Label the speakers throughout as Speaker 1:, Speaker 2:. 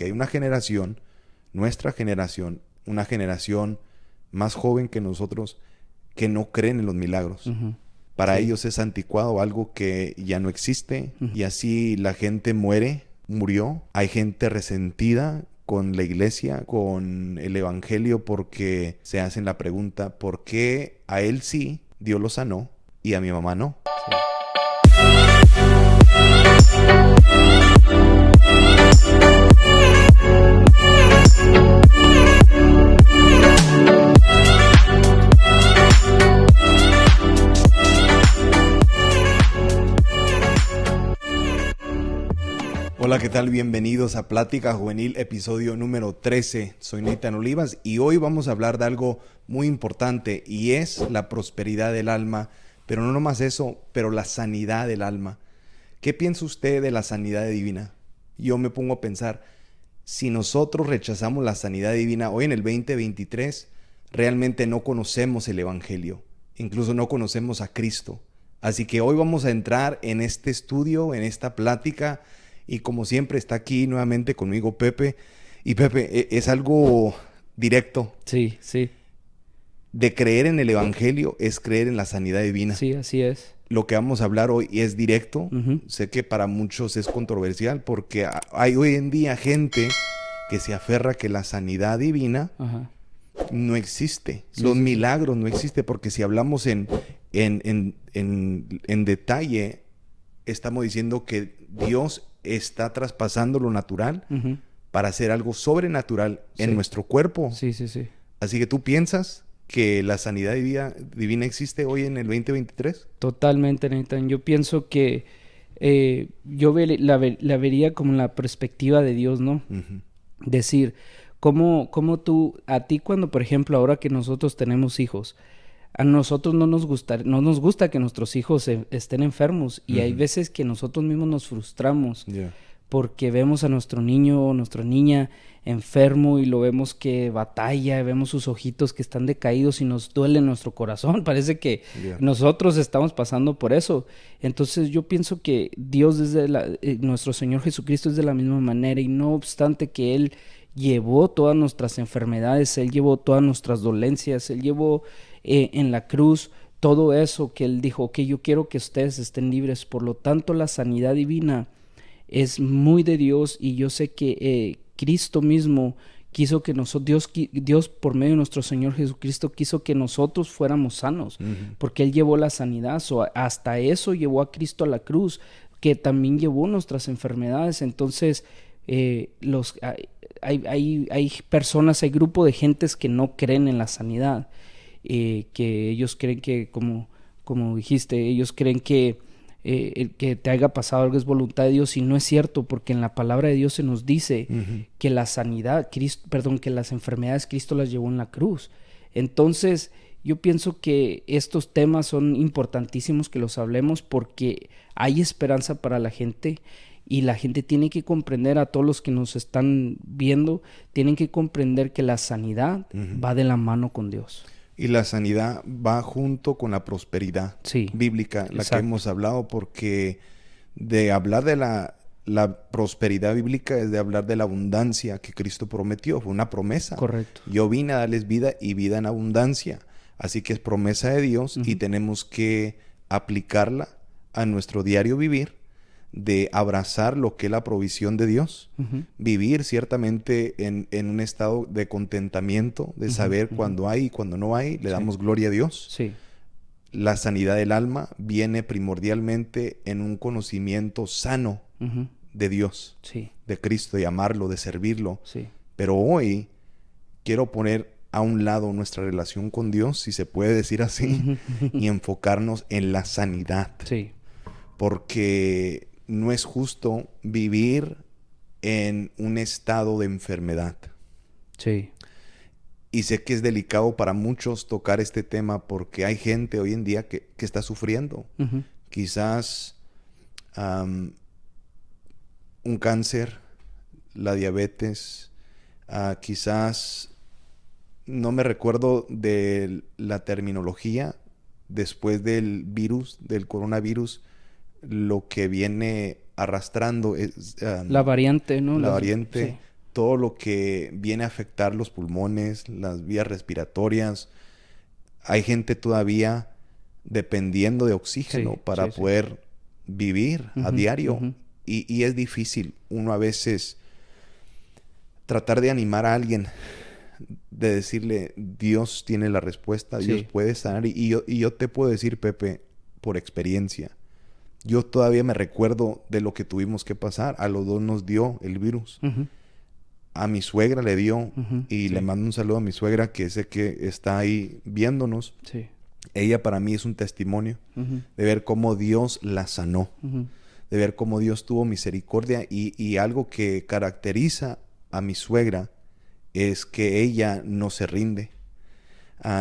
Speaker 1: porque hay una generación, nuestra generación, una generación más joven que nosotros, que no creen en los milagros. Para ellos es anticuado, algo que ya no existe, y así la gente murió. Hay gente resentida con la iglesia, con el evangelio, porque se hacen la pregunta, ¿por qué a él sí Dios lo sanó y a mi mamá no?
Speaker 2: Sí.
Speaker 1: Hola, ¿qué tal? Bienvenidos a Plática Juvenil, episodio número 13. Soy Nathan Olivas y hoy vamos a hablar de algo muy importante y es la prosperidad del alma, pero no nomás eso, pero la sanidad del alma. ¿Qué piensa usted de la sanidad divina? Yo me pongo a pensar, si nosotros rechazamos la sanidad divina hoy en el 2023, realmente no conocemos el evangelio, incluso no conocemos a Cristo. Así que hoy vamos a entrar en este estudio, en esta plática. Y como siempre está aquí nuevamente conmigo Pepe. Y Pepe, es algo directo.
Speaker 2: Sí.
Speaker 1: De creer en el evangelio es creer en la sanidad divina.
Speaker 2: Sí, así es.
Speaker 1: Lo que vamos a hablar hoy es directo. Sé que para muchos es controversial porque hay hoy en día gente que se aferra que la sanidad divina no existe. Los milagros no existen, porque si hablamos en detalle, estamos diciendo que Dios está traspasando lo natural para hacer algo sobrenatural en nuestro cuerpo.
Speaker 2: Sí.
Speaker 1: Así que ¿tú piensas que la sanidad divina existe hoy en el 2023? Totalmente,
Speaker 2: Nathan. Yo pienso que yo la vería como la perspectiva de Dios, ¿no? Decir, ¿cómo tú, a ti cuando, por ejemplo, ahora que nosotros tenemos hijos, a nosotros no nos gusta que nuestros hijos estén enfermos, y hay veces que nosotros mismos nos frustramos porque vemos a nuestro niño o nuestra niña enfermo y lo vemos que batalla, vemos sus ojitos que están decaídos y nos duele nuestro corazón. Parece que nosotros estamos pasando por eso. Entonces yo pienso que Dios, nuestro Señor Jesucristo, es de la misma manera, y no obstante que Él llevó todas nuestras enfermedades, Él llevó todas nuestras dolencias, Él llevó en la cruz todo eso, que Él dijo, que yo quiero que ustedes estén libres. Por lo tanto, la sanidad divina es muy de Dios, y yo sé que Cristo mismo quiso que Dios por medio de nuestro Señor Jesucristo quiso que nosotros fuéramos sanos, porque Él llevó la sanidad. Hasta eso llevó a Cristo a la cruz, que también llevó nuestras enfermedades. Entonces hay personas, hay grupo de gentes que no creen en la sanidad, que ellos creen que, como dijiste, ellos creen que el que te haya pasado algo es voluntad de Dios, y no es cierto, porque en la palabra de Dios se nos dice que la sanidad, que las enfermedades Cristo las llevó en la cruz. Entonces yo pienso que estos temas son importantísimos que los hablemos, porque hay esperanza para la gente. Y la gente tiene que comprender, a todos los que nos están viendo, tienen que comprender que la sanidad va de la mano con Dios.
Speaker 1: Y la sanidad va junto con la prosperidad bíblica, la que hemos hablado, porque de hablar de la prosperidad bíblica es de hablar de la abundancia que Cristo prometió. Fue una promesa.
Speaker 2: Correcto.
Speaker 1: Yo vine a darles vida y vida en abundancia. Así que es promesa de Dios y tenemos que aplicarla a nuestro diario vivir, de abrazar lo que es la provisión de Dios, vivir ciertamente en un estado de contentamiento, de saber cuando hay y cuando no hay, le damos gloria a Dios.
Speaker 2: Sí.
Speaker 1: La sanidad del alma viene primordialmente en un conocimiento sano de Dios, de Cristo, de amarlo, de servirlo. Pero hoy quiero poner a un lado nuestra relación con Dios, si se puede decir así, y enfocarnos en la sanidad. Porque no es justo vivir en un estado de enfermedad. Y sé que es delicado para muchos tocar este tema, porque hay gente hoy en día que está sufriendo. Quizás un cáncer, la diabetes, quizás, no me recuerdo de la terminología, después del virus, del coronavirus, lo que viene arrastrando es
Speaker 2: la variante, ¿no?
Speaker 1: La variante, todo lo que viene a afectar los pulmones, las vías respiratorias. Hay gente todavía dependiendo de oxígeno para poder vivir a diario. Y es difícil uno a veces tratar de animar a alguien, de decirle, Dios tiene la respuesta, Dios puede sanar. Y yo te puedo decir, Pepe, por experiencia, yo todavía me recuerdo de lo que tuvimos que pasar. A los dos nos dio el virus. A mi suegra le dio, y le mando un saludo a mi suegra, que sé que está ahí viéndonos. Ella para mí es un testimonio de ver cómo Dios la sanó, de ver cómo Dios tuvo misericordia. Y algo que caracteriza a mi suegra es que ella no se rinde.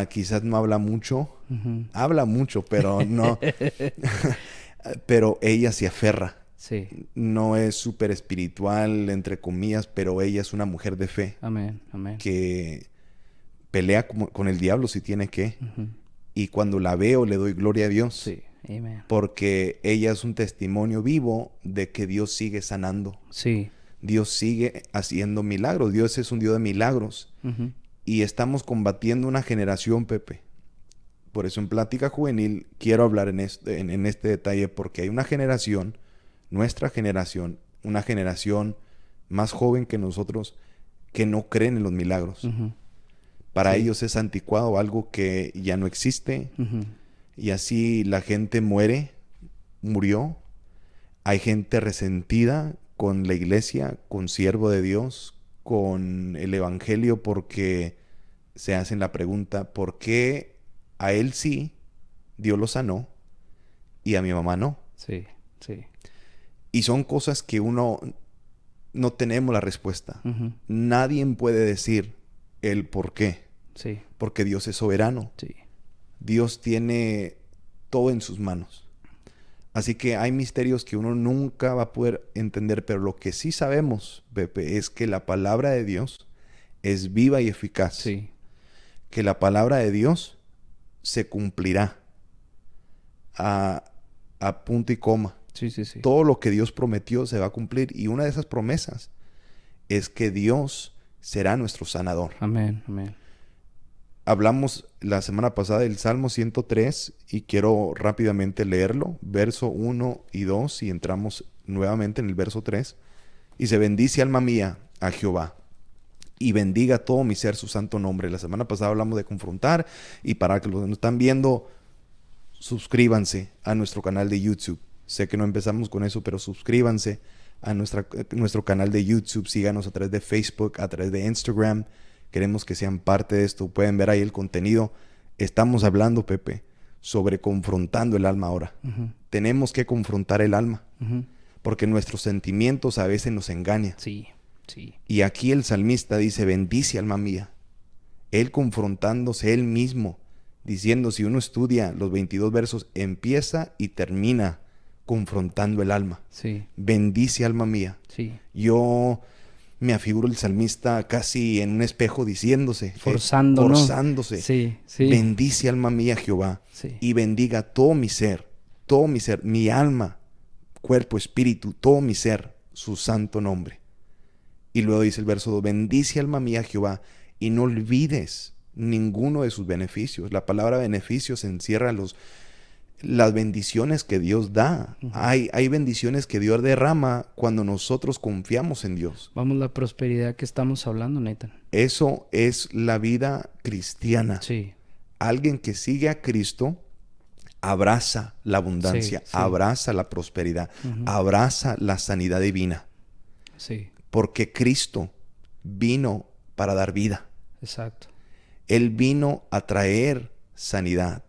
Speaker 1: Quizás no habla mucho, habla mucho, pero no, pero ella se aferra. No es súper espiritual, entre comillas, pero ella es una mujer de fe.
Speaker 2: Amén, amén.
Speaker 1: Que pelea con el diablo si tiene que. Y cuando la veo, le doy gloria a Dios.
Speaker 2: Sí, amén.
Speaker 1: Porque ella es un testimonio vivo de que Dios sigue sanando.
Speaker 2: Sí.
Speaker 1: Dios sigue haciendo milagros. Dios es un Dios de milagros. Y estamos combatiendo una generación, Pepe. Por eso en Plática Juvenil quiero hablar en este detalle, porque hay una generación, nuestra generación, una generación más joven que nosotros, que no creen en los milagros. Para ellos es anticuado, algo que ya no existe. Y así la gente murió. Hay gente resentida con la iglesia, con siervo de Dios, con el evangelio, porque se hacen la pregunta, ¿por qué a él sí, Dios lo sanó, y a mi mamá no?
Speaker 2: Sí, sí.
Speaker 1: Y son cosas que uno no tenemos la respuesta. Nadie puede decir el por qué.
Speaker 2: Sí.
Speaker 1: Porque Dios es soberano.
Speaker 2: Sí.
Speaker 1: Dios tiene todo en sus manos. Así que hay misterios que uno nunca va a poder entender, pero lo que sí sabemos, Pepe, es que la palabra de Dios es viva y eficaz.
Speaker 2: Sí.
Speaker 1: Que la palabra de Dios se cumplirá a punto y coma.
Speaker 2: Sí, sí, sí.
Speaker 1: Todo lo que Dios prometió se va a cumplir. Y una de esas promesas es que Dios será nuestro sanador.
Speaker 2: Amén, amén.
Speaker 1: Hablamos la semana pasada del Salmo 103 y quiero rápidamente leerlo, verso 1 y 2, y entramos nuevamente en el verso 3. Dice, bendice alma mía a Jehová y bendiga todo mi ser su santo nombre. La semana pasada hablamos de confrontar, y para que los que nos están viendo, suscríbanse a nuestro canal de YouTube. Sé que no empezamos con eso, pero suscríbanse a nuestro canal de YouTube. Síganos a través de Facebook, a través de Instagram. Queremos que sean parte de esto. Pueden ver ahí el contenido. Estamos hablando, Pepe, sobre confrontando el alma ahora. Tenemos que confrontar el alma. Porque nuestros sentimientos a veces nos engañan.
Speaker 2: Sí, sí.
Speaker 1: Y aquí el salmista dice, bendice alma mía. Él confrontándose él mismo, diciendo, si uno estudia los 22 versos, empieza y termina confrontando el alma.
Speaker 2: Sí.
Speaker 1: Bendice alma mía.
Speaker 2: Sí.
Speaker 1: Yo me afiguro el salmista casi en un espejo diciéndose,
Speaker 2: forzándose. Sí, sí.
Speaker 1: Bendice alma mía Jehová, y bendiga todo mi ser, mi alma, cuerpo, espíritu, todo mi ser, su santo nombre. Y luego dice el verso 2, bendice alma mía Jehová, y no olvides ninguno de sus beneficios. La palabra beneficios encierra las bendiciones que Dios da. Hay bendiciones que Dios derrama cuando nosotros confiamos en Dios.
Speaker 2: Vamos, la prosperidad que estamos hablando, Nathan.
Speaker 1: Eso es la vida cristiana.
Speaker 2: Sí.
Speaker 1: Alguien que sigue a Cristo abraza la abundancia, abraza la prosperidad, abraza la sanidad divina.
Speaker 2: Sí.
Speaker 1: Porque Cristo vino para dar vida.
Speaker 2: Exacto.
Speaker 1: Él vino a traer sanidad.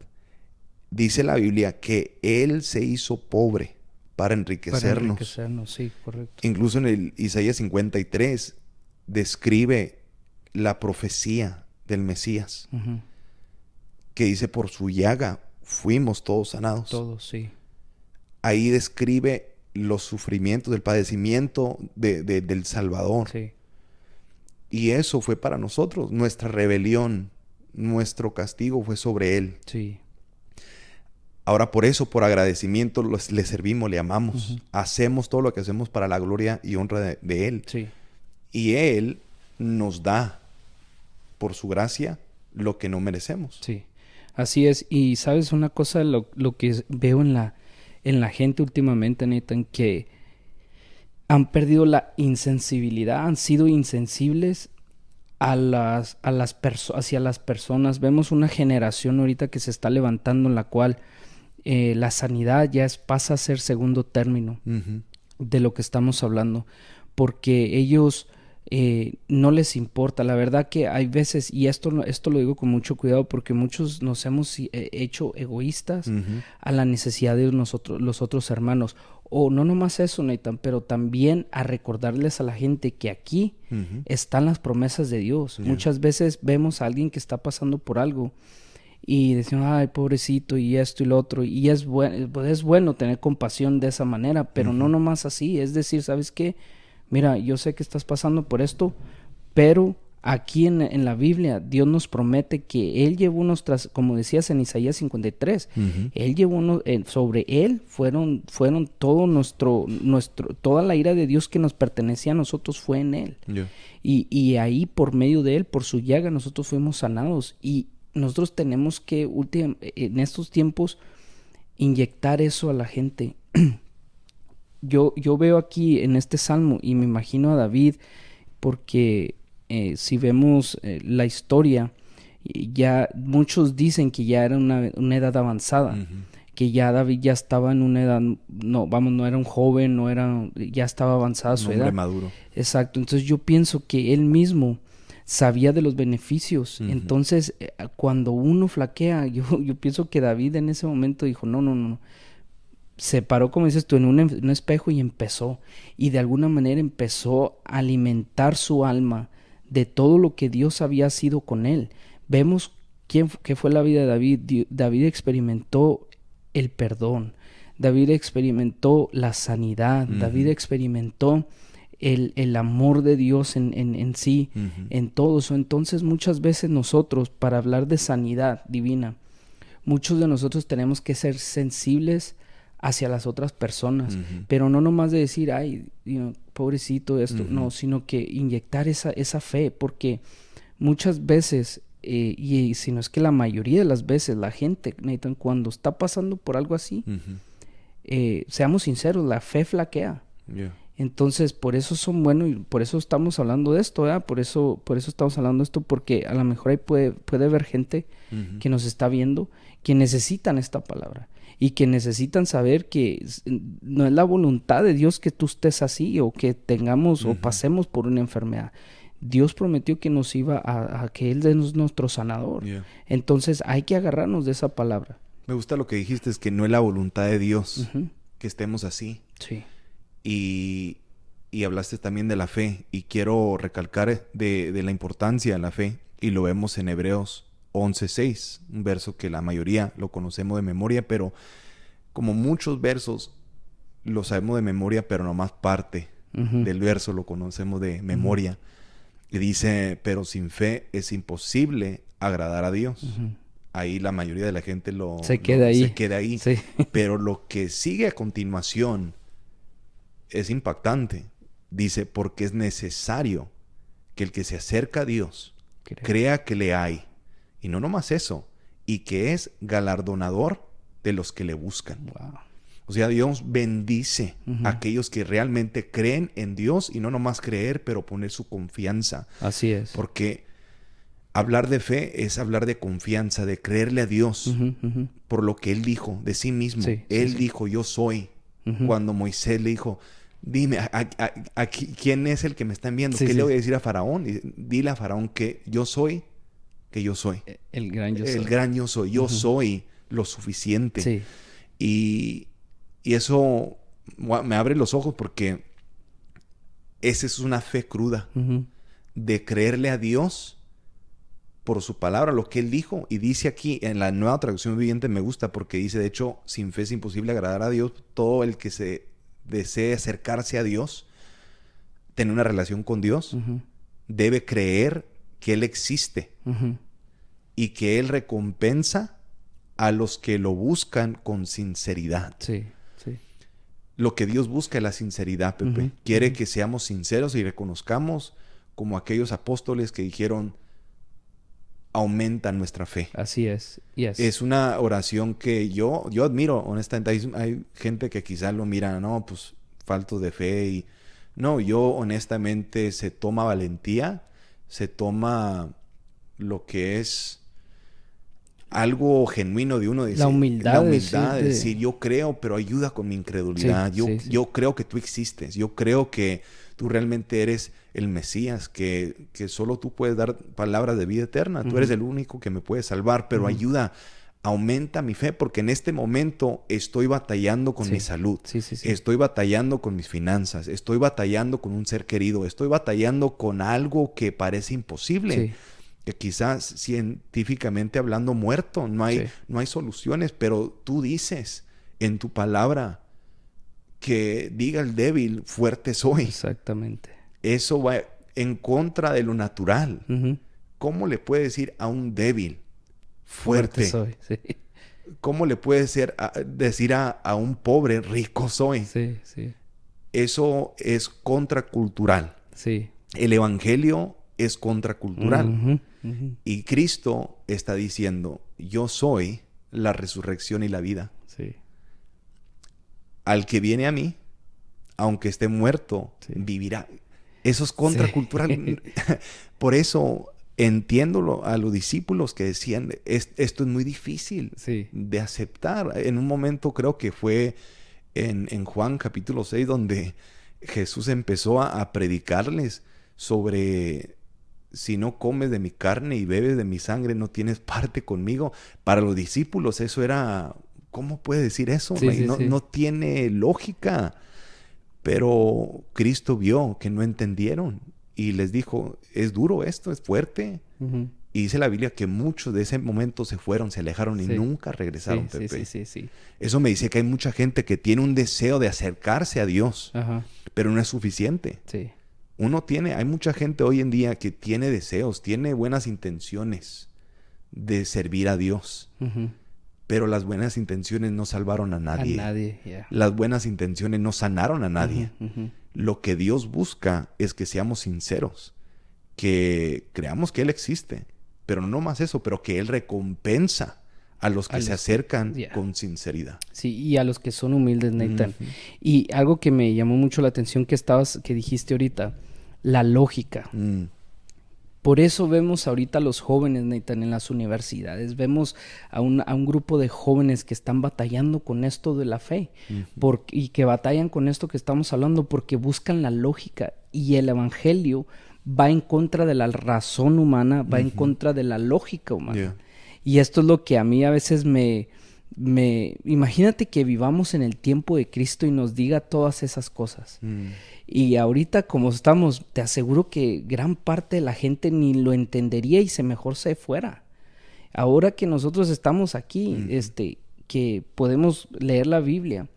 Speaker 1: Dice la Biblia que Él se hizo pobre para enriquecernos.
Speaker 2: Para enriquecernos, sí, correcto.
Speaker 1: Incluso en el Isaías 53 describe la profecía del Mesías. Que dice, por su llaga fuimos todos sanados.
Speaker 2: Todos, sí.
Speaker 1: Ahí describe los sufrimientos, el padecimiento del Salvador.
Speaker 2: Sí.
Speaker 1: Y eso fue para nosotros. Nuestra rebelión, nuestro castigo fue sobre Él.
Speaker 2: Sí.
Speaker 1: Ahora por eso, por agradecimiento, le servimos, le amamos. Hacemos todo lo que hacemos para la gloria y honra de Él.
Speaker 2: Sí.
Speaker 1: Y Él nos da, por su gracia, lo que no merecemos.
Speaker 2: Sí, así es. Y sabes una cosa, lo que veo en la gente últimamente, Nathan, que han perdido la insensibilidad, han sido insensibles hacia las personas. Vemos una generación ahorita que se está levantando en la cual la sanidad pasa a ser segundo término de lo que estamos hablando, porque ellos no les importa. La verdad que hay veces, y esto lo digo con mucho cuidado, porque muchos nos hemos hecho egoístas a la necesidad de los otros hermanos. O no nomás eso, Nathan, pero también a recordarles a la gente que aquí están las promesas de Dios. Muchas veces vemos a alguien que está pasando por algo y decimos, ay, pobrecito, y esto y lo otro. Y es bueno tener compasión de esa manera, pero no nomás así. Es decir, ¿sabes qué? Mira, yo sé que estás pasando por esto, pero aquí en la Biblia Dios nos promete que Él llevó como decías en Isaías 53, Él llevó sobre Él fueron toda la ira de Dios que nos pertenecía a nosotros fue en Él. Y ahí por medio de Él, por su llaga, nosotros fuimos sanados. Y nosotros tenemos que en estos tiempos inyectar eso a la gente. Yo veo aquí en este salmo y me imagino a David, porque si vemos la historia, ya muchos dicen que ya era una edad avanzada, que ya David ya estaba en una edad, no era un joven, ya estaba avanzada su edad.
Speaker 1: Un hombre maduro.
Speaker 2: Exacto, entonces yo pienso que él mismo sabía de los beneficios. Entonces cuando uno flaquea, yo pienso que David en ese momento dijo, no. Se paró, como dices tú, en un espejo y empezó. Y de alguna manera empezó a alimentar su alma de todo lo que Dios había sido con él. Vemos qué fue la vida de David. David experimentó el perdón. David experimentó la sanidad. David experimentó el amor de Dios en sí, en todo eso. Entonces muchas veces nosotros, para hablar de sanidad divina, muchos de nosotros tenemos que ser sensibles hacia las otras personas, pero no nomás de decir, ay, pobrecito esto, no, sino que inyectar esa fe, porque muchas veces, y si no es que la mayoría de las veces, la gente, Nathan, cuando está pasando por algo así, seamos sinceros, la fe flaquea. Entonces, por eso son buenos y por eso estamos hablando de esto, ¿verdad? Por eso estamos hablando de esto, porque a lo mejor ahí puede haber gente que nos está viendo que necesitan esta palabra y que necesitan saber que no es la voluntad de Dios que tú estés así o que tengamos o pasemos por una enfermedad. Dios prometió que nos iba a que Él es nuestro sanador. Entonces hay que agarrarnos de esa palabra.
Speaker 1: Me gusta lo que dijiste, es que no es la voluntad de Dios que estemos así.
Speaker 2: Sí.
Speaker 1: Y hablaste también de la fe, y quiero recalcar de la importancia de la fe, y lo vemos en Hebreos 11:6, un verso que la mayoría lo conocemos de memoria, pero como muchos versos lo sabemos de memoria, pero nomás parte del verso lo conocemos de memoria. Y dice, pero sin fe es imposible agradar a Dios. Ahí la mayoría de la gente se queda ahí.
Speaker 2: Sí.
Speaker 1: Pero lo que sigue a continuación es impactante. Dice, porque es necesario que el que se acerca a Dios crea que le hay. Y no nomás eso, y que es galardonador de los que le buscan.
Speaker 2: Wow.
Speaker 1: O sea, Dios bendice a aquellos que realmente creen en Dios, y no nomás creer, pero poner su confianza.
Speaker 2: Así es.
Speaker 1: Porque hablar de fe es hablar de confianza, de creerle a Dios por lo que Él dijo de sí mismo. Él dijo, yo soy. Cuando Moisés le dijo, dime, ¿quién es el que me está enviando? ¿Qué le voy a decir a Faraón? Dile a Faraón que yo soy. Que yo soy.
Speaker 2: El gran yo soy.
Speaker 1: El gran yo soy. Yo soy lo suficiente.
Speaker 2: Sí.
Speaker 1: Y eso me abre los ojos, porque esa es una fe cruda. De creerle a Dios por su palabra, lo que Él dijo. Y dice aquí, en la Nueva Traducción Viviente me gusta, porque dice, de hecho, sin fe es imposible agradar a Dios. Todo el que se desee acercarse a Dios, tener una relación con Dios, debe creer que Él existe y que Él recompensa a los que lo buscan con sinceridad.
Speaker 2: Sí.
Speaker 1: lo que Dios busca es la sinceridad, Pepe. Quiere que seamos sinceros y reconozcamos como aquellos apóstoles que dijeron, aumenta nuestra fe.
Speaker 2: Así es. Yes.
Speaker 1: Es una oración que yo admiro, honestamente. Hay gente que quizás lo mira, no, pues falto de fe. Y no, yo honestamente se toma valentía, se toma lo que es algo genuino de uno. Decir,
Speaker 2: la humildad
Speaker 1: de decir, yo creo, pero ayuda con mi incredulidad. Yo creo que tú existes. Yo creo que tú realmente eres el Mesías, que solo tú puedes dar palabras de vida eterna. Tú eres el único que me puede salvar, pero ayuda, aumenta mi fe, porque en este momento estoy batallando con mi salud. Estoy batallando con mis finanzas. Estoy batallando con un ser querido. Estoy batallando con algo que parece imposible. Que quizás científicamente hablando muerto. No hay soluciones, pero tú dices en tu palabra que diga el débil, fuerte soy.
Speaker 2: Exactamente.
Speaker 1: Eso va en contra de lo natural. ¿Cómo le puede decir a un débil, fuerte soy? ¿Cómo le puede decir a un pobre, rico soy? Eso es contracultural. El evangelio es contracultural. Y Cristo está diciendo, yo soy la resurrección y la vida. Al que viene a mí, aunque esté muerto, vivirá. Eso es contracultural. Por eso entiendo a los discípulos que decían, esto es muy difícil de aceptar. En un momento creo que fue en Juan capítulo 6 donde Jesús empezó a predicarles sobre, si no comes de mi carne y bebes de mi sangre, no tienes parte conmigo. Para los discípulos eso era, ¿cómo puede decir eso? No tiene lógica. Pero Cristo vio que no entendieron y les dijo, es duro esto, es fuerte. Y dice la Biblia que muchos de ese momento se fueron, se alejaron y nunca regresaron, Pepe. Eso me dice que hay mucha gente que tiene un deseo de acercarse a Dios, pero no es suficiente. Hay mucha gente hoy en día que tiene deseos, tiene buenas intenciones de servir a Dios. Pero las buenas intenciones no salvaron a nadie. Las buenas intenciones no sanaron a nadie. Lo que Dios busca es que seamos sinceros, que creamos que Él existe, pero no más eso, pero que Él recompensa a los que se acercan con sinceridad.
Speaker 2: Sí, y a los que son humildes, Nathan. Y algo que me llamó mucho la atención que dijiste ahorita, la lógica. Por eso vemos ahorita a los jóvenes, Nathan, en las universidades. Vemos a un grupo de jóvenes que están batallando con esto de la fe. Y que batallan con esto que estamos hablando porque buscan la lógica. Y el evangelio va en contra de la razón humana, va en contra de la lógica humana. Y esto es lo que a mí a veces imagínate que vivamos en el tiempo de Cristo y nos diga todas esas cosas. Y ahorita como estamos, te aseguro que gran parte de la gente ni lo entendería y mejor se fuera. Ahora que nosotros estamos aquí, que podemos leer la Biblia,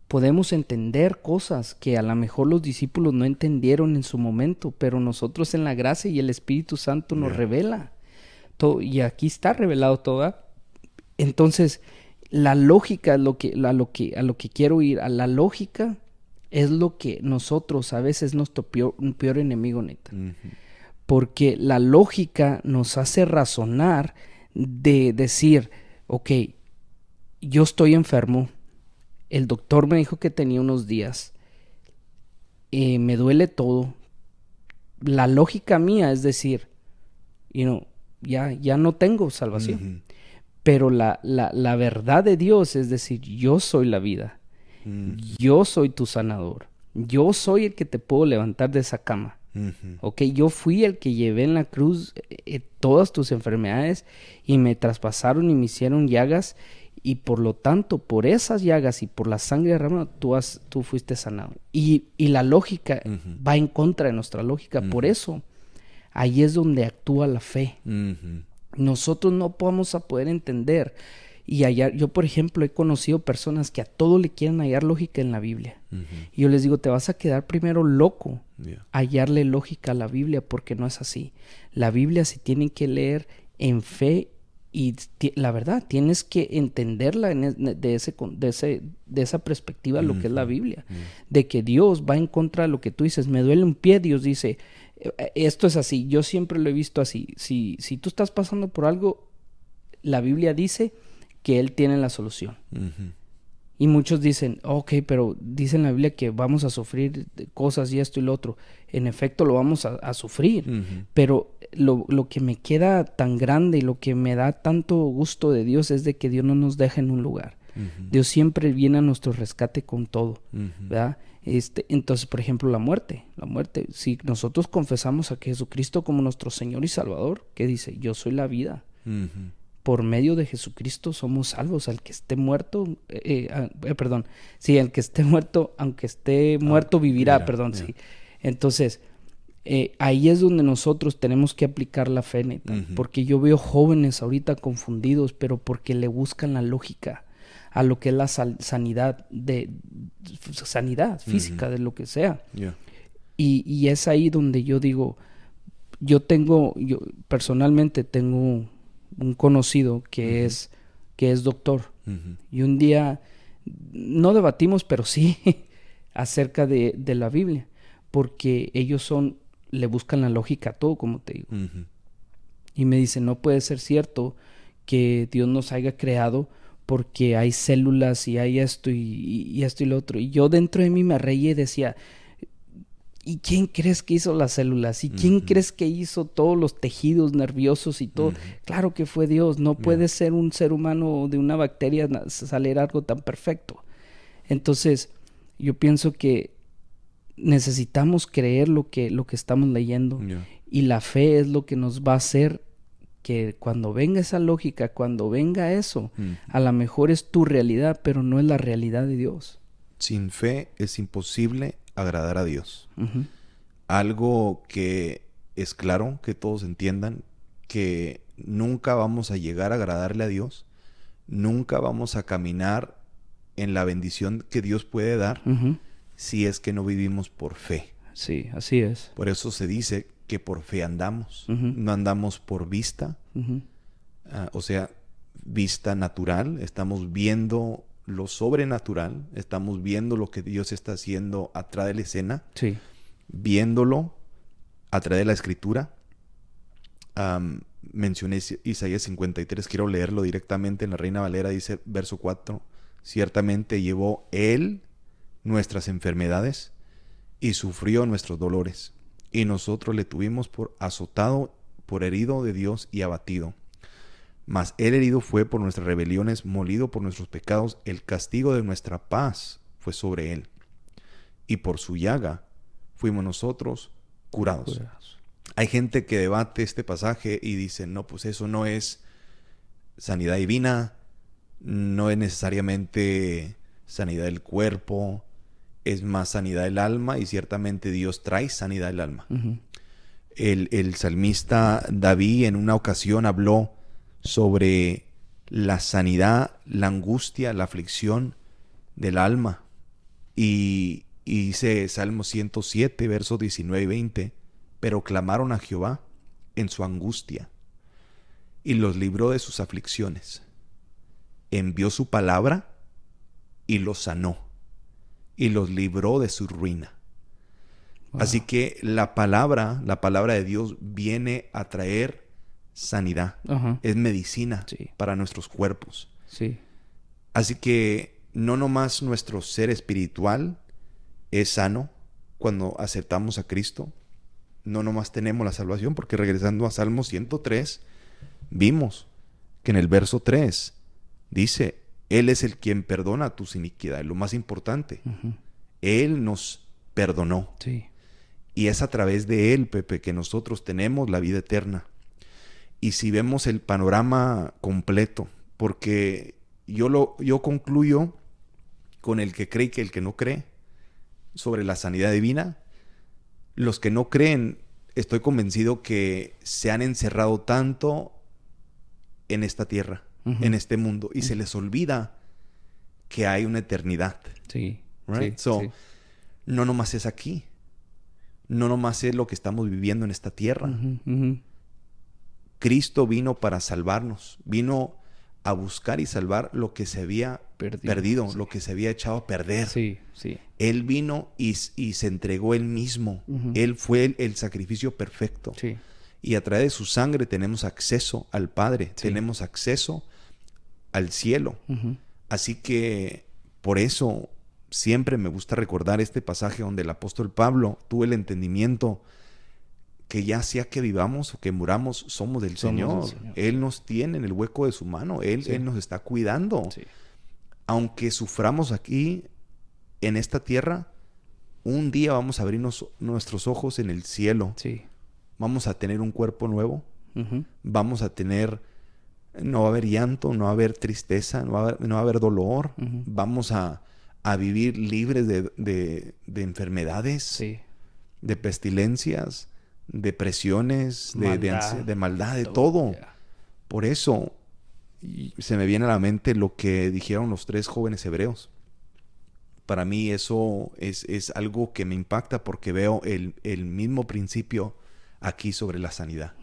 Speaker 2: podemos entender cosas que a lo mejor los discípulos no entendieron en su momento, pero nosotros en la gracia y el Espíritu Santo nos revela todo, y aquí está revelado todo. Entonces, la lógica, a lo que quiero ir, a la lógica es lo que nosotros a veces nuestro peor enemigo, neta. Porque la lógica nos hace razonar de decir, ok, yo estoy enfermo, el doctor me dijo que tenía unos días, me duele todo. La lógica mía es decir, ya no tengo salvación. Pero la verdad de Dios es decir, yo soy la vida. Yo soy tu sanador. Yo soy el que te puedo levantar de esa cama. Ok, yo fui el que llevé en la cruz todas tus enfermedades y me traspasaron y me hicieron llagas, y por lo tanto, por esas llagas y por la sangre derramada, tú fuiste sanado. Y la lógica va en contra de nuestra lógica. Por eso, ahí es donde actúa la fe. Nosotros no vamos a poder entender y hallar. Yo, por ejemplo, he conocido personas que a todo le quieren hallar lógica en la Biblia. Y yo les digo, te vas a quedar primero loco hallarle lógica a la Biblia, porque no es así. La Biblia se tiene que leer en fe Y la verdad, tienes que entenderla de esa perspectiva, lo que es la Biblia. De que Dios va en contra de lo que tú dices. Me duele un pie, Dios dice, esto es así. Yo siempre lo he visto así. Si tú estás pasando por algo, la Biblia dice que Él tiene la solución. Y muchos dicen, ok, pero dice en la Biblia que vamos a sufrir cosas y esto y lo otro. En efecto, lo vamos a sufrir. Pero lo que me queda tan grande y lo que me da tanto gusto de Dios es de que Dios no nos deja en un lugar. Dios siempre viene a nuestro rescate con todo, ¿verdad? Entonces, por ejemplo, la muerte. Si nosotros confesamos a Jesucristo como nuestro Señor y Salvador, ¿qué dice? Yo soy la vida. Por medio de Jesucristo somos salvos. Al que esté muerto, sí, el que esté muerto, aunque esté muerto, vivirá, sí. Entonces, ahí es donde nosotros tenemos que aplicar la fe, neta, porque yo veo jóvenes ahorita confundidos, pero porque le buscan la lógica a lo que es la sanidad física, de lo que sea. Y es ahí donde yo digo, yo personalmente tengo un conocido que es doctor, y un día no debatimos, pero sí acerca de la Biblia, porque ellos le buscan la lógica a todo, como te digo. Y me dice, no puede ser cierto que Dios nos haya creado porque hay células y hay esto y esto y lo otro. Y yo dentro de mí me reía y decía, ¿y quién crees que hizo las células? ¿Y quién crees que hizo todos los tejidos nerviosos y todo? Claro que fue Dios. No puede ser un ser humano de una bacteria salir algo tan perfecto. Entonces, yo pienso que necesitamos creer lo que estamos leyendo. Y la fe es lo que nos va a hacer que cuando venga esa lógica, cuando venga eso, a lo mejor es tu realidad, pero no es la realidad de Dios.
Speaker 1: Sin fe es imposible agradar a Dios. Algo que es claro, que todos entiendan, que nunca vamos a llegar a agradarle a Dios, nunca vamos a caminar en la bendición que Dios puede dar si es que no vivimos por fe.
Speaker 2: Sí, así es.
Speaker 1: Por eso se dice que por fe andamos, no andamos por vista, o sea, vista natural, estamos viendo lo sobrenatural, estamos viendo lo que Dios está haciendo atrás de la escena, viéndolo a través de la escritura. Mencioné Isaías 53, quiero leerlo directamente en la Reina Valera, dice verso 4, ciertamente llevó Él nuestras enfermedades y sufrió nuestros dolores, y nosotros le tuvimos por azotado, por herido de Dios y abatido. Mas Él herido fue por nuestras rebeliones, molido por nuestros pecados, el castigo de nuestra paz fue sobre Él, y por su llaga fuimos nosotros curados. Hay gente que debate este pasaje y dice, no, pues eso no es sanidad divina, no es necesariamente sanidad del cuerpo, es más sanidad del alma, y ciertamente Dios trae sanidad del alma. El salmista David en una ocasión habló sobre la sanidad, la angustia, la aflicción del alma. Y dice Salmo 107, versos 19 y 20, pero clamaron a Jehová en su angustia y los libró de sus aflicciones. Envió su palabra y los sanó y los libró de su ruina. Wow. Así que la palabra de Dios viene a traer sanidad. Es medicina para nuestros cuerpos. Así que no nomás nuestro ser espiritual es sano cuando aceptamos a Cristo. No nomás tenemos la salvación, porque regresando a Salmo 103, vimos que en el verso 3 dice, Él es el quien perdona tus iniquidades. Lo más importante, Él nos perdonó. Y es a través de Él, Pepe, que nosotros tenemos la vida eterna. Y si vemos el panorama completo, porque yo concluyo con el que cree y que el que no cree sobre la sanidad divina. Los que no creen, estoy convencido que se han encerrado tanto en esta tierra, en este mundo, y se les olvida que hay una eternidad. Right? No nomás es aquí. No nomás es lo que estamos viviendo en esta tierra. Cristo vino para salvarnos, vino a buscar y salvar lo que se había perdido,
Speaker 2: sí.
Speaker 1: lo que se había echado a perder.
Speaker 2: Sí, sí.
Speaker 1: Él vino y se entregó él mismo. Él fue el sacrificio perfecto.
Speaker 2: Sí.
Speaker 1: Y a través de su sangre tenemos acceso al Padre,
Speaker 2: Sí.
Speaker 1: tenemos acceso al cielo. Así que por eso siempre me gusta recordar este pasaje donde el apóstol Pablo tuvo el entendimiento que ya sea que vivamos o que muramos, somos del Señor. Él nos tiene en el hueco de su mano. Él nos está cuidando.
Speaker 2: Sí.
Speaker 1: Aunque suframos aquí en esta tierra, un día vamos a abrirnos nuestros ojos en el cielo.
Speaker 2: Sí.
Speaker 1: Vamos a tener un cuerpo nuevo. Vamos a tener... No va a haber llanto, no va a haber tristeza, no va a haber dolor. Vamos a vivir libres de enfermedades,
Speaker 2: Sí.
Speaker 1: de pestilencias, de presiones, de maldad, de todo.
Speaker 2: Yeah.
Speaker 1: Por eso se me viene a la mente lo que dijeron los 3 jóvenes hebreos. Para mí eso es algo que me impacta porque veo el mismo principio aquí sobre la sanidad.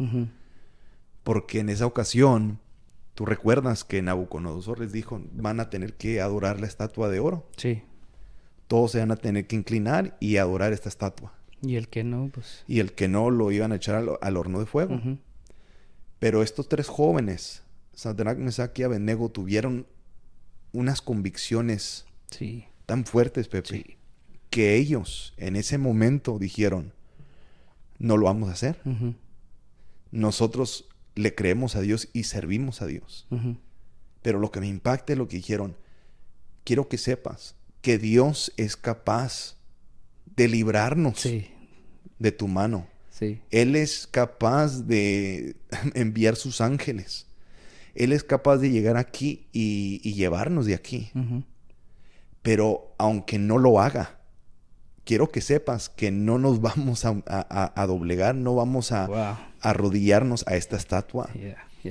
Speaker 1: Porque en esa ocasión, tú recuerdas que Nabucodonosor les dijo, van a tener que adorar la estatua de oro.
Speaker 2: Sí.
Speaker 1: Todos se van a tener que inclinar y adorar esta estatua.
Speaker 2: Y el que no, pues...
Speaker 1: Y el que no, lo iban a echar al horno de fuego. Pero estos 3 jóvenes, Sadrach, Mesach y Abednego, tuvieron unas convicciones tan fuertes, Pepe, que ellos en ese momento dijeron, no lo vamos a hacer. Nosotros le creemos a Dios y servimos a Dios. Pero lo que me impacta es lo que dijeron, quiero que sepas que Dios es capaz de librarnos de tu mano. Él es capaz de enviar sus ángeles. Él es capaz de llegar aquí y llevarnos de aquí. Pero aunque no lo haga, quiero que sepas que no nos vamos a doblegar, no vamos a arrodillarnos a esta estatua.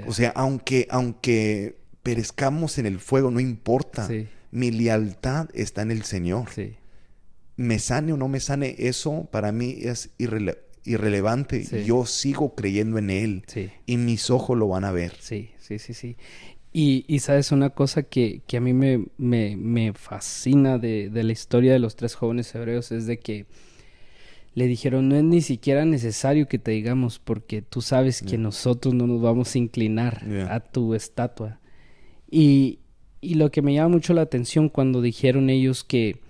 Speaker 1: O sea, aunque perezcamos en el fuego, no importa. Mi lealtad está en el Señor. Me sane o no me sane, eso para mí es irrelevante. Yo sigo creyendo en Él y mis ojos lo van a ver.
Speaker 2: Sí. Y sabes una cosa que a mí me fascina de la historia de los 3 jóvenes hebreos es de que le dijeron, no es ni siquiera necesario que te digamos porque tú sabes que nosotros no nos vamos a inclinar a tu estatua. Y lo que me llama mucho la atención cuando dijeron ellos que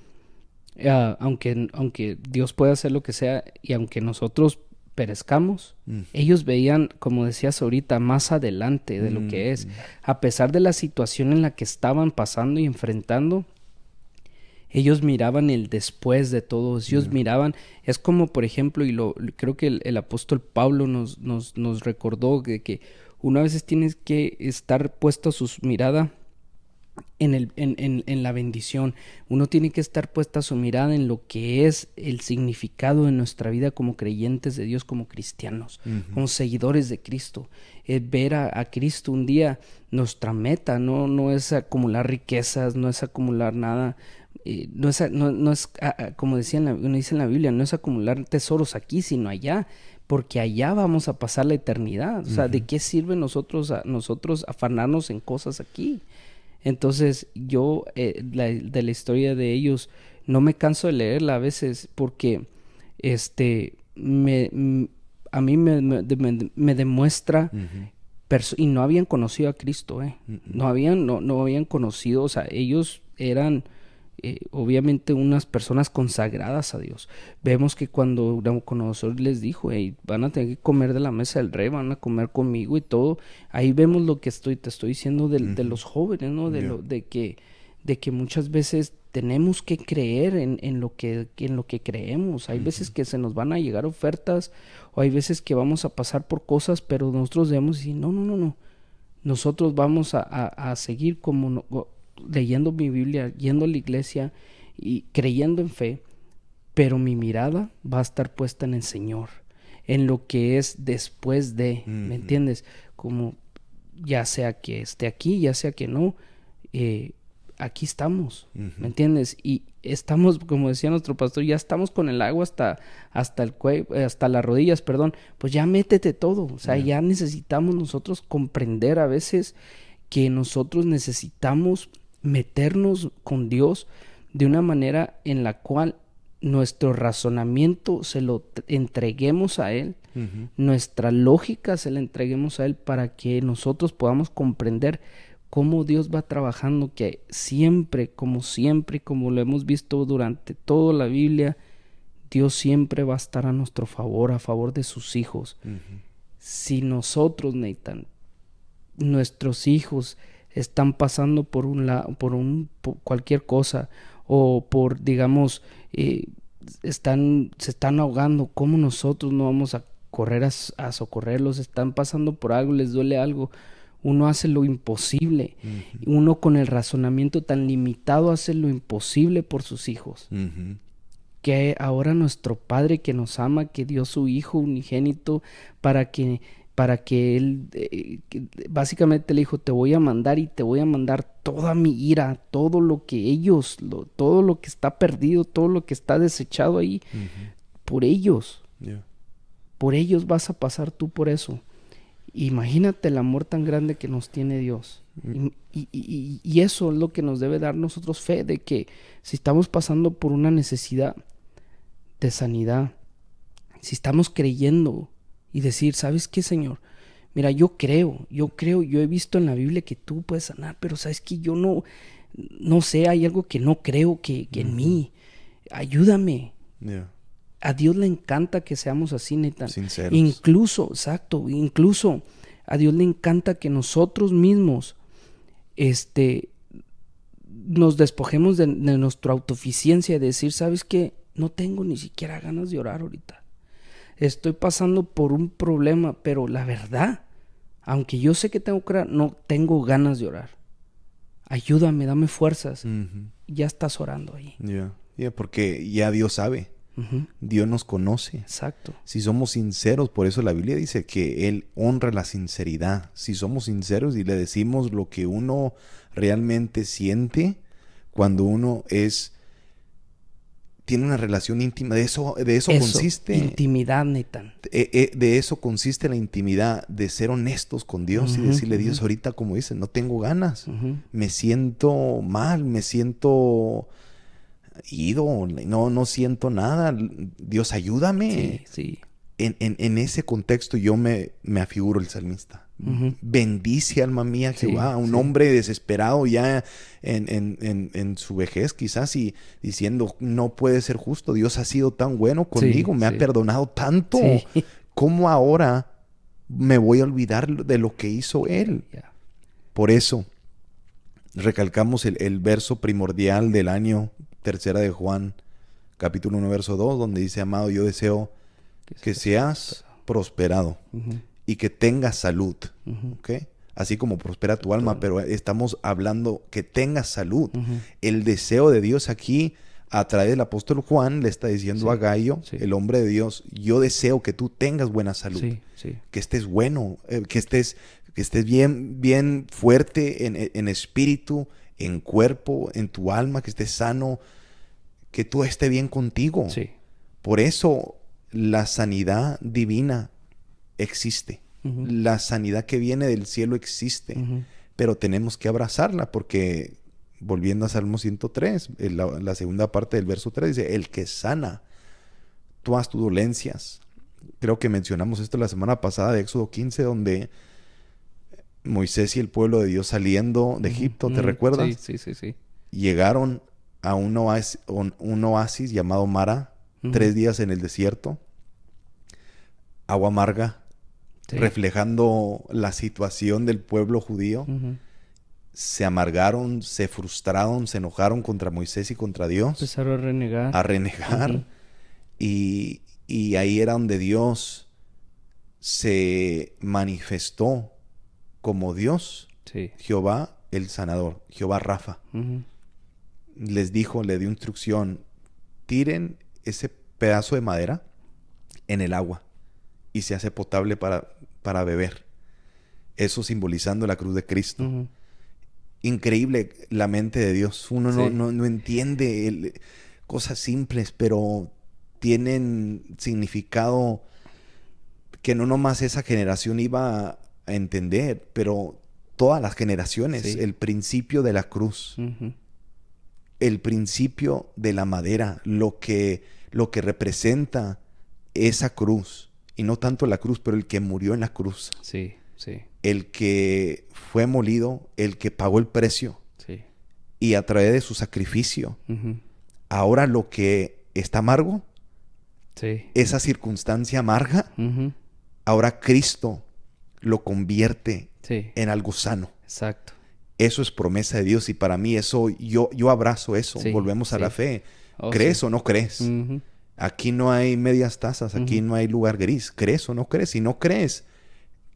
Speaker 2: aunque Dios puede hacer lo que sea y aunque nosotros perezcamos, ellos veían, como decías ahorita, más adelante de lo que es. A pesar de la situación en la que estaban pasando y enfrentando, ellos miraban el después de todo. Ellos miraban, es como por ejemplo, creo que el apóstol Pablo nos recordó de que una vez tienes que estar puesto su mirada en la bendición. Uno tiene que estar puesta su mirada en lo que es el significado de nuestra vida como creyentes de Dios, como cristianos, como seguidores de Cristo. Ver a Cristo un día. Nuestra meta no es acumular riquezas, no es acumular nada. No es como dice en la Biblia, no es acumular tesoros aquí, sino allá, porque allá vamos a pasar la eternidad. O sea, ¿de qué sirve nosotros afanarnos en cosas aquí? Entonces yo de la historia de ellos no me canso de leerla a veces porque a mí me demuestra y no habían conocido a Cristo, no habían conocido, o sea, ellos eran obviamente unas personas consagradas a Dios. Vemos que cuando Nabucodonosor les dijo, van a tener que comer de la mesa del rey, van a comer conmigo y todo, ahí vemos lo que te estoy diciendo de los jóvenes, ¿no? De que muchas veces tenemos que creer en lo que creemos. Hay veces que se nos van a llegar ofertas, o hay veces que vamos a pasar por cosas, pero nosotros debemos decir, no, nosotros vamos a seguir leyendo mi Biblia, yendo a la iglesia y creyendo en fe, pero mi mirada va a estar puesta en el Señor, en lo que es después de, ¿me entiendes? Como ya sea que esté aquí, ya sea que no, aquí estamos, ¿me entiendes? Y estamos, como decía nuestro pastor, ya estamos con el agua hasta el cuello, hasta las rodillas, perdón. Pues ya métete todo. O sea, ya necesitamos nosotros comprender a veces que nosotros necesitamos meternos con Dios de una manera en la cual nuestro razonamiento se lo entreguemos a Él, nuestra lógica se la entreguemos a Él, para que nosotros podamos comprender cómo Dios va trabajando, que siempre, como lo hemos visto durante toda la Biblia, Dios siempre va a estar a nuestro favor, a favor de sus hijos. Si nosotros, Nathan, nuestros hijos están pasando por cualquier cosa, o por, digamos, se están ahogando, ¿cómo nosotros no vamos a correr a socorrerlos? Están pasando por algo, les duele algo. Uno hace lo imposible. Uno, con el razonamiento tan limitado, hace lo imposible por sus hijos. Que ahora nuestro Padre, que nos ama, que dio su Hijo unigénito para que Él, básicamente le dijo: te voy a mandar, y te voy a mandar toda mi ira, todo lo que todo lo que está perdido, todo lo que está desechado ahí, por ellos. Por ellos vas a pasar tú por eso. Imagínate el amor tan grande que nos tiene Dios. Y eso es lo que nos debe dar nosotros fe, de que si estamos pasando por una necesidad de sanidad, si estamos creyendo y decir: ¿sabes qué, Señor? Mira, yo creo, yo he visto en la Biblia que tú puedes sanar, pero ¿sabes qué? Yo no sé, hay algo que no creo que en mí. Ayúdame. A Dios le encanta que seamos así, Nathan.
Speaker 1: Sinceros.
Speaker 2: Incluso a Dios le encanta que nosotros mismos nos despojemos de nuestra autosuficiencia y decir: ¿sabes qué? No tengo ni siquiera ganas de orar ahorita. Estoy pasando por un problema, pero la verdad, aunque yo sé que tengo que orar, no tengo ganas de orar. Ayúdame, dame fuerzas. Ya estás orando ahí.
Speaker 1: Porque ya Dios sabe. Dios nos conoce.
Speaker 2: Exacto.
Speaker 1: Si somos sinceros, por eso la Biblia dice que Él honra la sinceridad. Si somos sinceros y le decimos lo que uno realmente siente, cuando uno tiene una relación íntima, de eso consiste.
Speaker 2: Intimidad, Nathan.
Speaker 1: De eso consiste la intimidad, de ser honestos con Dios y decirle: Dios, ahorita, como dicen, no tengo ganas. Me siento mal, me siento ido, no siento nada. Dios, ayúdame.
Speaker 2: Sí.
Speaker 1: En ese contexto yo me afiguro el salmista. Bendice, alma mía, Jehová. Un hombre desesperado ya en su vejez, quizás, y diciendo: no puede ser justo, Dios ha sido tan bueno conmigo, me ha perdonado tanto. ¿Cómo ahora me voy a olvidar de lo que hizo Él? Por eso recalcamos el verso primordial del año, tercera de Juan, capítulo 1, verso 2, donde dice: amado, yo deseo que seas prosperado y que tengas salud. ¿Okay? Así como prospera tu alma, pero estamos hablando que tengas salud. El deseo de Dios aquí, a través del apóstol Juan, le está diciendo a Gallo, el hombre de Dios: yo deseo que tú tengas buena salud. Que estés bueno, que estés bien fuerte en espíritu, en cuerpo, en tu alma, que estés sano, que tú estés bien contigo. Por eso la sanidad divina existe. La sanidad que viene del cielo existe. Pero tenemos que abrazarla, porque, volviendo a Salmo 103, la segunda parte del verso 3 dice: el que sana todas tus dolencias. Creo que mencionamos esto la semana pasada, de Éxodo 15, donde Moisés y el pueblo de Dios saliendo de Egipto, ¿te recuerdas?
Speaker 2: Sí.
Speaker 1: Llegaron a un oasis llamado Mara, 3 días en el desierto, agua amarga, reflejando la situación del pueblo judío. Se amargaron, se frustraron, se enojaron contra Moisés y contra Dios.
Speaker 2: Empezaron a renegar.
Speaker 1: Y ahí era donde Dios se manifestó como Dios, Jehová el sanador, Jehová Rafa. Les dio instrucción: tiren ese pedazo de madera en el agua y se hace potable para beber. Eso simbolizando la cruz de Cristo. increíble la mente de Dios. Uno
Speaker 2: Sí.
Speaker 1: no entiende cosas simples, pero tienen significado que no nomás esa generación iba a entender, pero todas las generaciones.
Speaker 2: Sí.
Speaker 1: El principio de la cruz,
Speaker 2: Ujú.
Speaker 1: el principio de la madera, lo que representa esa cruz, y no tanto la cruz, pero el que murió en la cruz,
Speaker 2: Sí, sí,
Speaker 1: el que fue molido, el que pagó el precio,
Speaker 2: sí.
Speaker 1: y a través de su sacrificio,
Speaker 2: Ujú.
Speaker 1: ahora lo que está amargo,
Speaker 2: Sí.
Speaker 1: esa circunstancia amarga,
Speaker 2: Ujú.
Speaker 1: ahora Cristo lo convierte
Speaker 2: Sí,
Speaker 1: en algo sano.
Speaker 2: exacto.
Speaker 1: Eso es promesa de Dios, y para mí eso, yo abrazo eso.
Speaker 2: Sí,
Speaker 1: Volvemos a la
Speaker 2: sí.
Speaker 1: fe.
Speaker 2: Oh,
Speaker 1: ¿Crees
Speaker 2: sí.
Speaker 1: o no crees?
Speaker 2: Ujú.
Speaker 1: Aquí no hay medias tazas, aquí
Speaker 2: Ujú.
Speaker 1: no hay lugar gris. ¿Crees o no crees? Si no crees,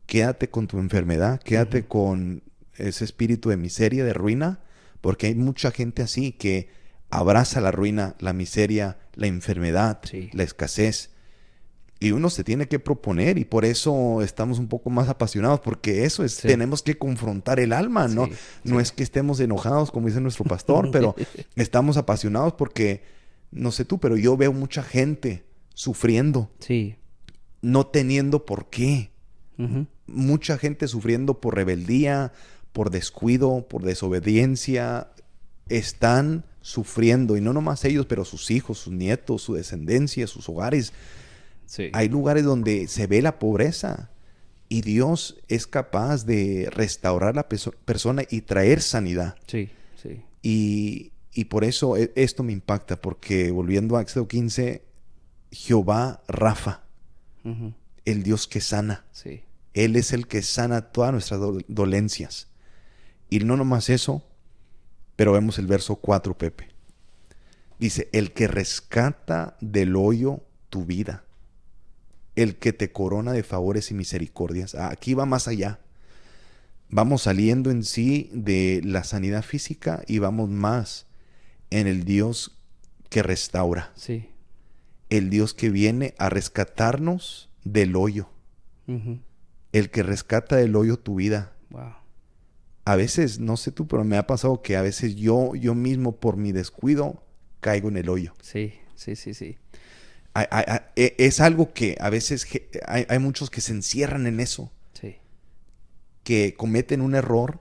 Speaker 1: quédate con tu enfermedad, quédate
Speaker 2: Ujú.
Speaker 1: con ese espíritu de miseria, de ruina, porque hay mucha gente así que abraza la ruina, la miseria, la enfermedad,
Speaker 2: Sí.
Speaker 1: la escasez. Y uno se tiene que proponer, y por eso estamos un poco más apasionados, porque eso es,
Speaker 2: Sí.
Speaker 1: tenemos que confrontar el alma, ¿no?
Speaker 2: Sí,
Speaker 1: No
Speaker 2: sí.
Speaker 1: es que estemos enojados, como dice nuestro pastor, pero estamos apasionados porque, no sé tú, pero yo veo mucha gente sufriendo,
Speaker 2: Sí.
Speaker 1: no teniendo por qué.
Speaker 2: Ujú.
Speaker 1: Mucha gente sufriendo por rebeldía, por descuido, por desobediencia. Están sufriendo, y no nomás ellos, pero sus hijos, sus nietos, su descendencia, sus hogares.
Speaker 2: Sí.
Speaker 1: Hay lugares donde se ve la pobreza, y Dios es capaz de restaurar la persona y traer sanidad.
Speaker 2: Sí, sí.
Speaker 1: Y por eso esto me impacta, porque volviendo a Éxodo 15, Jehová Rafa,
Speaker 2: Ujú.
Speaker 1: el Dios que sana.
Speaker 2: Sí.
Speaker 1: Él es el que sana todas nuestras dolencias. Y no nomás eso, pero vemos el verso 4, Pepe. Dice, el que rescata del hoyo tu vida, el que te corona de favores y misericordias. Aquí va más allá. Vamos saliendo en sí de la sanidad física y vamos más en el Dios que restaura.
Speaker 2: Sí.
Speaker 1: El Dios que viene a rescatarnos del hoyo.
Speaker 2: Ujú.
Speaker 1: El que rescata del hoyo tu vida.
Speaker 2: Wow.
Speaker 1: A veces, no sé tú, pero me ha pasado que a veces yo mismo por mi descuido caigo en el hoyo.
Speaker 2: Sí, sí, sí, sí.
Speaker 1: Es algo que a veces hay muchos que se encierran en eso,
Speaker 2: Sí.
Speaker 1: que cometen un error,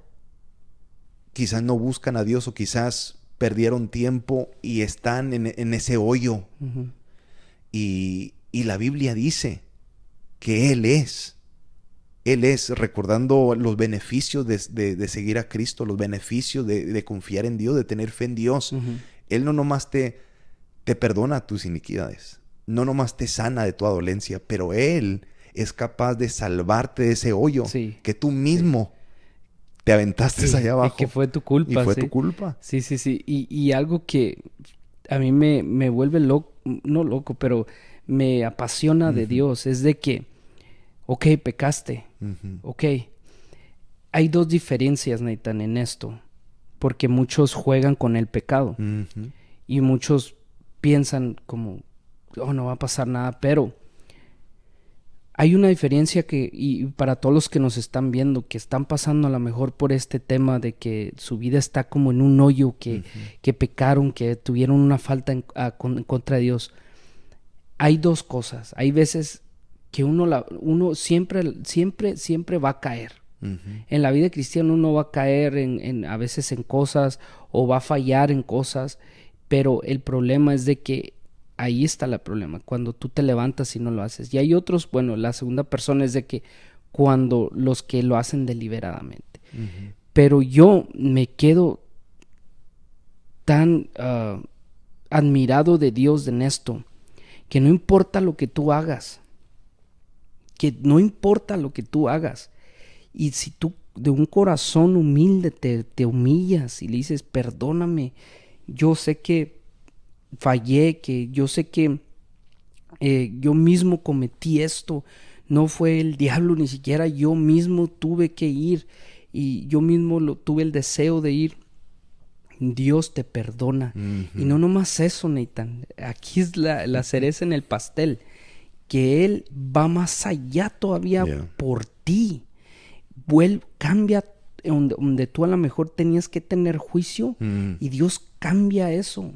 Speaker 1: quizás no buscan a Dios, o quizás perdieron tiempo y están en ese hoyo.
Speaker 2: Ujú.
Speaker 1: Y la Biblia dice que Él es, recordando los beneficios de seguir a Cristo, los beneficios de confiar en Dios, de tener fe en Dios.
Speaker 2: Ujú.
Speaker 1: Él no nomás te perdona tus iniquidades, no nomás te sana de tu dolencia, pero Él es capaz de salvarte de ese hoyo
Speaker 2: Sí.
Speaker 1: que tú mismo te aventaste
Speaker 2: Sí,
Speaker 1: allá abajo.
Speaker 2: que fue tu
Speaker 1: Y
Speaker 2: culpa,
Speaker 1: fue
Speaker 2: sí.
Speaker 1: tu culpa.
Speaker 2: Sí, sí, sí. Y algo que a mí me vuelve loco, no loco, pero me apasiona de
Speaker 1: Ujú.
Speaker 2: Dios, es de que, ok, pecaste,
Speaker 1: Ujú.
Speaker 2: ok. Hay dos diferencias, Nathan, en esto, porque muchos juegan con el pecado
Speaker 1: Ujú.
Speaker 2: y muchos piensan como, oh, no va a pasar nada, pero hay una diferencia y para todos los que nos están viendo, que están pasando a lo mejor por este tema de que su vida está como en un hoyo, que pecaron, que tuvieron una falta en contra de Dios. Hay dos cosas. Hay veces que uno siempre va a caer.
Speaker 1: Ujú.
Speaker 2: En la vida cristiana uno va a caer a veces en cosas o va a fallar en cosas, pero el problema es de que ahí está el problema, cuando tú te levantas y no lo haces. Y hay otros, bueno, la segunda persona es de que cuando los que lo hacen deliberadamente.
Speaker 1: Ujú.
Speaker 2: Pero yo me quedo tan admirado de Dios en esto, que no importa lo que tú hagas, y si tú de un corazón humilde te humillas y le dices, perdóname, yo sé que fallé, que yo sé que yo mismo cometí esto, no fue el diablo, ni siquiera yo mismo tuve que ir y yo mismo tuve el deseo de ir. Dios te perdona.
Speaker 1: Ujú.
Speaker 2: Y no nomás eso, Nathan, aquí es la cereza en el pastel, que Él va más allá todavía
Speaker 1: Yeah.
Speaker 2: por ti. Cambia donde tú a lo mejor tenías que tener juicio, y Dios cambia eso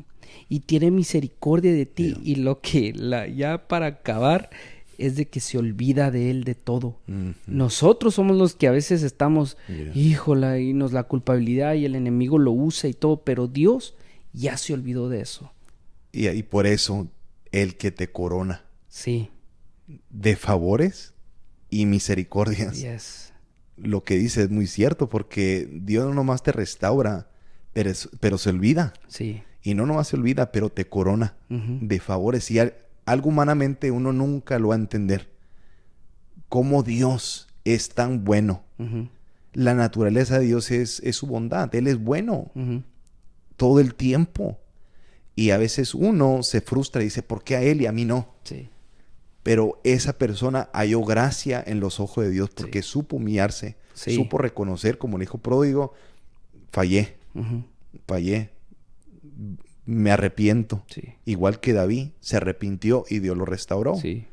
Speaker 2: y tiene misericordia de ti.
Speaker 1: Yeah.
Speaker 2: Y lo que ya para acabar es de que se olvida de él de todo. Nosotros somos los que a veces estamos, híjola, y nos la culpabilidad y el enemigo lo usa y todo, pero Dios ya se olvidó de eso.
Speaker 1: Y por eso el que te corona
Speaker 2: Sí.
Speaker 1: de favores y misericordias.
Speaker 2: Yes.
Speaker 1: Lo que dice es muy cierto, porque Dios no nomás te restaura, pero se olvida.
Speaker 2: Sí.
Speaker 1: Y no nomás se olvida, pero te corona de favores. Y algo humanamente uno nunca lo va a entender. Cómo Dios es tan bueno. La naturaleza de Dios es su bondad. Él es bueno todo el tiempo. Y a veces uno se frustra y dice, ¿por qué a él y a mí no?
Speaker 2: Sí.
Speaker 1: Pero esa persona halló gracia en los ojos de Dios porque supo humillarse, supo reconocer, como el hijo pródigo, fallé, me arrepiento. Sí. Igual que David se arrepintió y Dios lo restauró. Sí.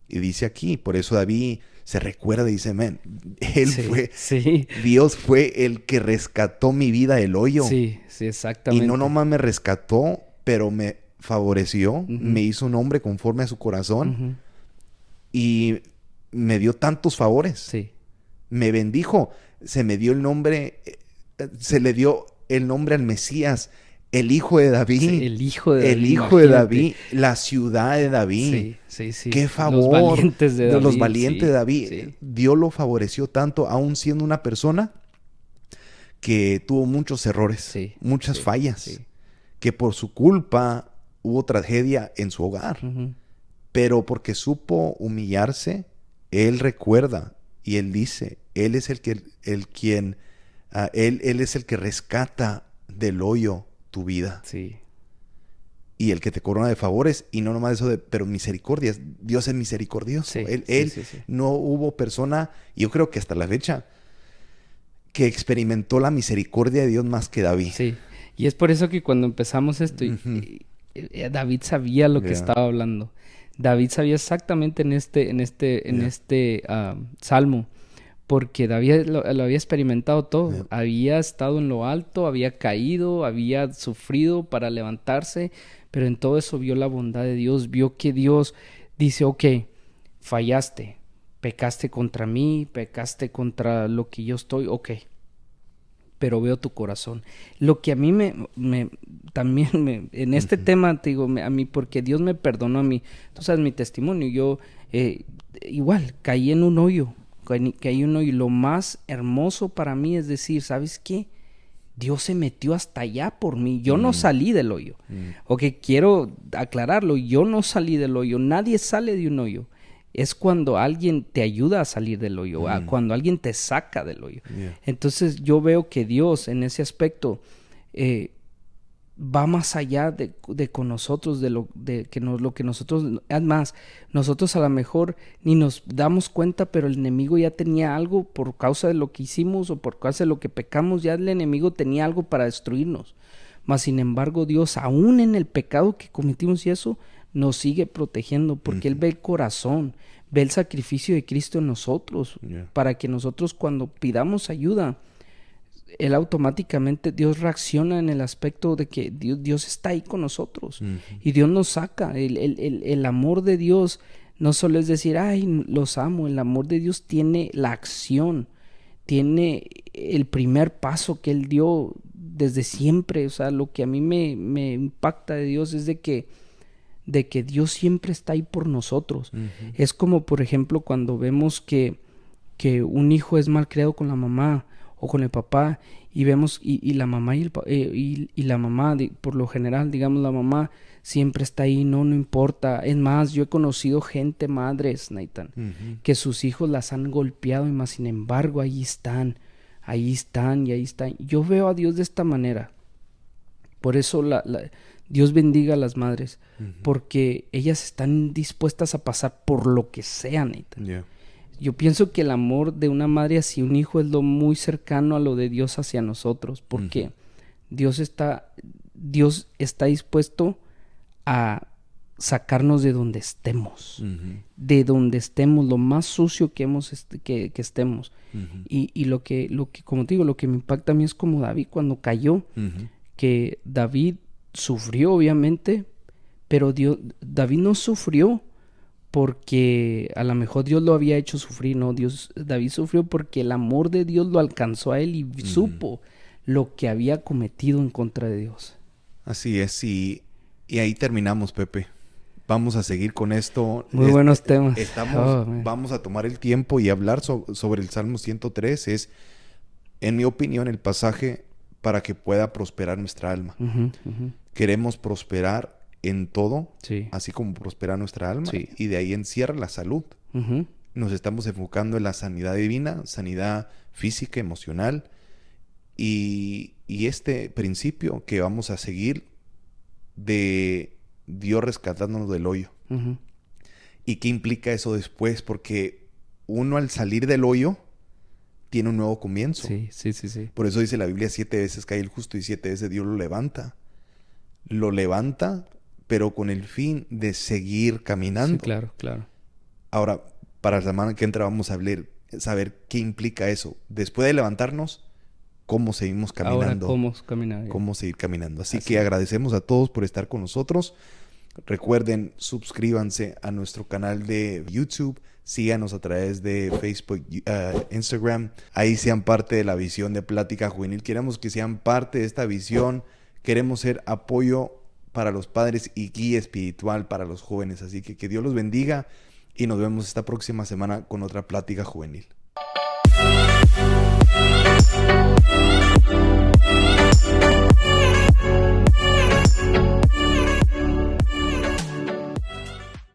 Speaker 1: Y dice aquí, por eso David se recuerda y dice, man, Dios fue el que rescató mi vida del hoyo.
Speaker 2: Sí, sí, exactamente.
Speaker 1: Y no nomás me rescató, pero me favoreció, me hizo un hombre conforme a su corazón y me dio tantos favores. Sí. Me bendijo, se me dio el nombre, se le dio el nombre al Mesías, el hijo de David. Sí,
Speaker 2: el hijo de David.
Speaker 1: El hijo de David, la ciudad de David.
Speaker 2: Sí, sí, sí.
Speaker 1: Qué favor.
Speaker 2: Los valientes de David.
Speaker 1: Los valientes de David. Sí. Dios lo favoreció tanto, aún siendo una persona que tuvo muchos errores, muchas fallas, que por su culpa hubo tragedia en su hogar. Pero porque supo humillarse, él recuerda y él dice, él es el que él es el que rescata del hoyo tu vida. Sí. Y el que te corona de favores, y no nomás eso pero misericordias. Dios es misericordioso. Sí, él no hubo persona, y yo creo que hasta la fecha, que experimentó la misericordia de Dios más que David. Sí.
Speaker 2: Y es por eso que cuando empezamos esto, David sabía lo que estaba hablando. David sabía exactamente en este salmo, porque David lo había experimentado todo. Había estado en lo alto, había caído, había sufrido para levantarse, pero en todo eso vio la bondad de Dios, vio que Dios dice, ok, fallaste, pecaste contra mí, pecaste contra lo que yo estoy, ok, pero veo tu corazón. Lo que a mí también en este tema, te digo, a mí, porque Dios me perdonó a mí, tú sabes mi testimonio, yo igual caí en un hoyo, y lo más hermoso para mí es decir, ¿sabes qué? Dios se metió hasta allá por mí. Yo no salí del hoyo. Ok, quiero aclararlo. Yo no salí del hoyo. Nadie sale de un hoyo. Es cuando alguien te ayuda a salir del hoyo. Cuando alguien te saca del hoyo. Entonces yo veo que Dios en ese aspecto va más allá de con nosotros, de lo que nosotros, además, nosotros a lo mejor ni nos damos cuenta, pero el enemigo ya tenía algo por causa de lo que hicimos o por causa de lo que pecamos, ya el enemigo tenía algo para destruirnos. Mas sin embargo Dios, aún en el pecado que cometimos y eso, nos sigue protegiendo, porque Él ve el corazón, ve el sacrificio de Cristo en nosotros, para que nosotros cuando pidamos ayuda, Él automáticamente, Dios reacciona en el aspecto de que Dios está ahí con nosotros y Dios nos saca. El amor de Dios no solo es decir, ay, los amo. El amor de Dios tiene la acción, tiene el primer paso que Él dio desde siempre. O sea, lo que a mí me impacta de Dios es de que Dios siempre está ahí por nosotros. Es como, por ejemplo, cuando vemos que un hijo es mal criado con la mamá o con el papá, y vemos y la mamá y la mamá, por lo general, digamos, la mamá siempre está ahí, no importa. Es más, yo he conocido gente, madres, Nathan, que sus hijos las han golpeado, y más sin embargo ahí están. Yo veo a Dios de esta manera. Por eso Dios bendiga a las madres, porque ellas están dispuestas a pasar por lo que sea, Nathan. Yo pienso que el amor de una madre hacia un hijo es lo muy cercano a lo de Dios hacia nosotros, porque Dios está dispuesto a sacarnos de donde estemos, de donde estemos, lo más sucio que que estemos. Y lo que, como te digo, lo que me impacta a mí es como David cuando cayó, que David sufrió obviamente, pero David no sufrió porque a lo mejor Dios lo había hecho sufrir, no, David sufrió porque el amor de Dios lo alcanzó a él y supo lo que había cometido en contra de Dios.
Speaker 1: Así es, y ahí terminamos, Pepe. Vamos a seguir con esto.
Speaker 2: Muy buenos temas.
Speaker 1: Vamos a tomar el tiempo y hablar sobre el Salmo 103. Es, en mi opinión, el pasaje para que pueda prosperar nuestra alma. Queremos prosperar en todo, así como prospera nuestra alma, y de ahí encierra la salud. Nos estamos enfocando en la sanidad divina, sanidad física, emocional, y este principio que vamos a seguir de Dios rescatándonos del hoyo. ¿Y qué implica eso después? Porque uno al salir del hoyo tiene un nuevo comienzo.
Speaker 2: Sí.
Speaker 1: Por eso dice la Biblia, 7 veces cae el justo y 7 veces Dios lo levanta. Lo levanta, pero con el fin de seguir caminando.
Speaker 2: Sí, claro.
Speaker 1: Ahora, para la semana que entra vamos a saber qué implica eso. Después de levantarnos, ¿cómo seguimos caminando?
Speaker 2: Ahora, ¿cómo
Speaker 1: seguir caminando? Así que agradecemos a todos por estar con nosotros. Recuerden, suscríbanse a nuestro canal de YouTube. Síganos a través de Facebook, Instagram. Ahí sean parte de la visión de Plática Juvenil. Queremos que sean parte de esta visión. Queremos ser apoyo para los padres y guía espiritual para los jóvenes. Así que Dios los bendiga y nos vemos esta próxima semana con otra Plática Juvenil.